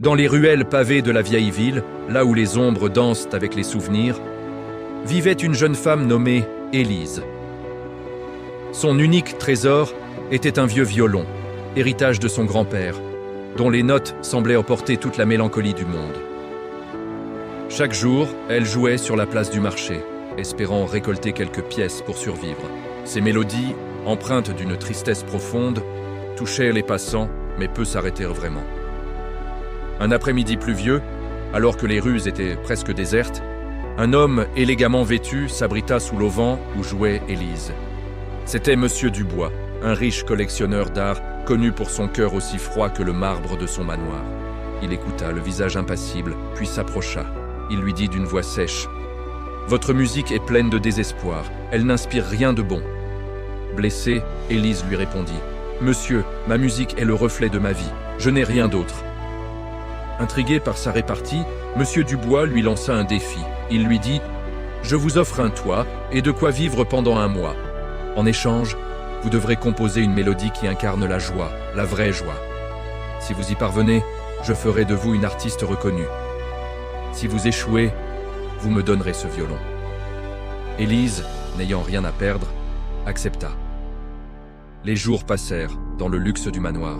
Dans les ruelles pavées de la vieille ville, là où les ombres dansent avec les souvenirs, vivait une jeune femme nommée Élise. Son unique trésor était un vieux violon, héritage de son grand-père, dont les notes semblaient emporter toute la mélancolie du monde. Chaque jour, elle jouait sur la place du marché, espérant récolter quelques pièces pour survivre. Ses mélodies, empreintes d'une tristesse profonde, touchaient les passants, mais peu s'arrêtèrent vraiment. Un après-midi pluvieux, alors que les rues étaient presque désertes, un homme élégamment vêtu s'abrita sous l'auvent où jouait Élise. C'était Monsieur Dubois, un riche collectionneur d'art, connu pour son cœur aussi froid que le marbre de son manoir. Il écouta, le visage impassible, puis s'approcha. Il lui dit d'une voix sèche : « Votre musique est pleine de désespoir, elle n'inspire rien de bon. » Blessée, Élise lui répondit : « Monsieur, ma musique est le reflet de ma vie, je n'ai rien d'autre. » Intrigué par sa répartie, Monsieur Dubois lui lança un défi. Il lui dit : « Je vous offre un toit et de quoi vivre pendant un mois. En échange, vous devrez composer une mélodie qui incarne la joie, la vraie joie. Si vous y parvenez, je ferai de vous une artiste reconnue. Si vous échouez, vous me donnerez ce violon. » Élise, n'ayant rien à perdre, accepta. Les jours passèrent dans le luxe du manoir.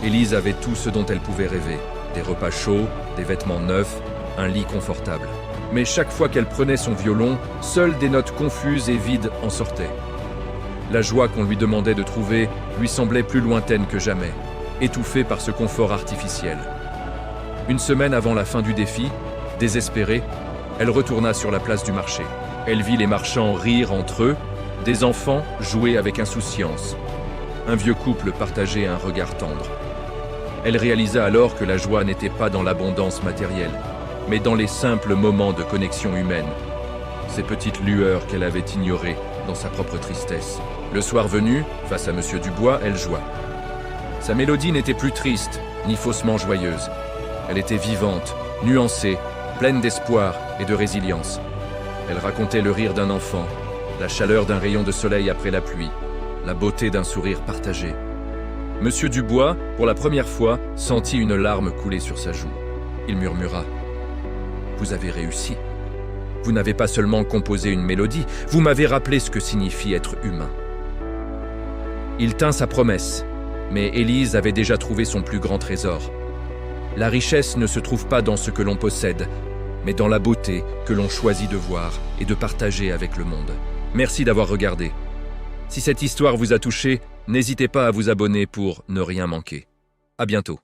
Élise avait tout ce dont elle pouvait rêver. Des repas chauds, des vêtements neufs, un lit confortable. Mais chaque fois qu'elle prenait son violon, seules des notes confuses et vides en sortaient. La joie qu'on lui demandait de trouver lui semblait plus lointaine que jamais, étouffée par ce confort artificiel. Une semaine avant la fin du défi, désespérée, elle retourna sur la place du marché. Elle vit les marchands rire entre eux, des enfants jouer avec insouciance. Un vieux couple partageait un regard tendre. Elle réalisa alors que la joie n'était pas dans l'abondance matérielle, mais dans les simples moments de connexion humaine, ces petites lueurs qu'elle avait ignorées dans sa propre tristesse. Le soir venu, face à Monsieur Dubois, elle joua. Sa mélodie n'était plus triste, ni faussement joyeuse. Elle était vivante, nuancée, pleine d'espoir et de résilience. Elle racontait le rire d'un enfant, la chaleur d'un rayon de soleil après la pluie, la beauté d'un sourire partagé. Monsieur Dubois, pour la première fois, sentit une larme couler sur sa joue. Il murmura : « Vous avez réussi. Vous n'avez pas seulement composé une mélodie, vous m'avez rappelé ce que signifie être humain. » Il tint sa promesse, mais Élise avait déjà trouvé son plus grand trésor. La richesse ne se trouve pas dans ce que l'on possède, mais dans la beauté que l'on choisit de voir et de partager avec le monde. Merci d'avoir regardé. Si cette histoire vous a touché, n'hésitez pas à vous abonner pour ne rien manquer. À bientôt.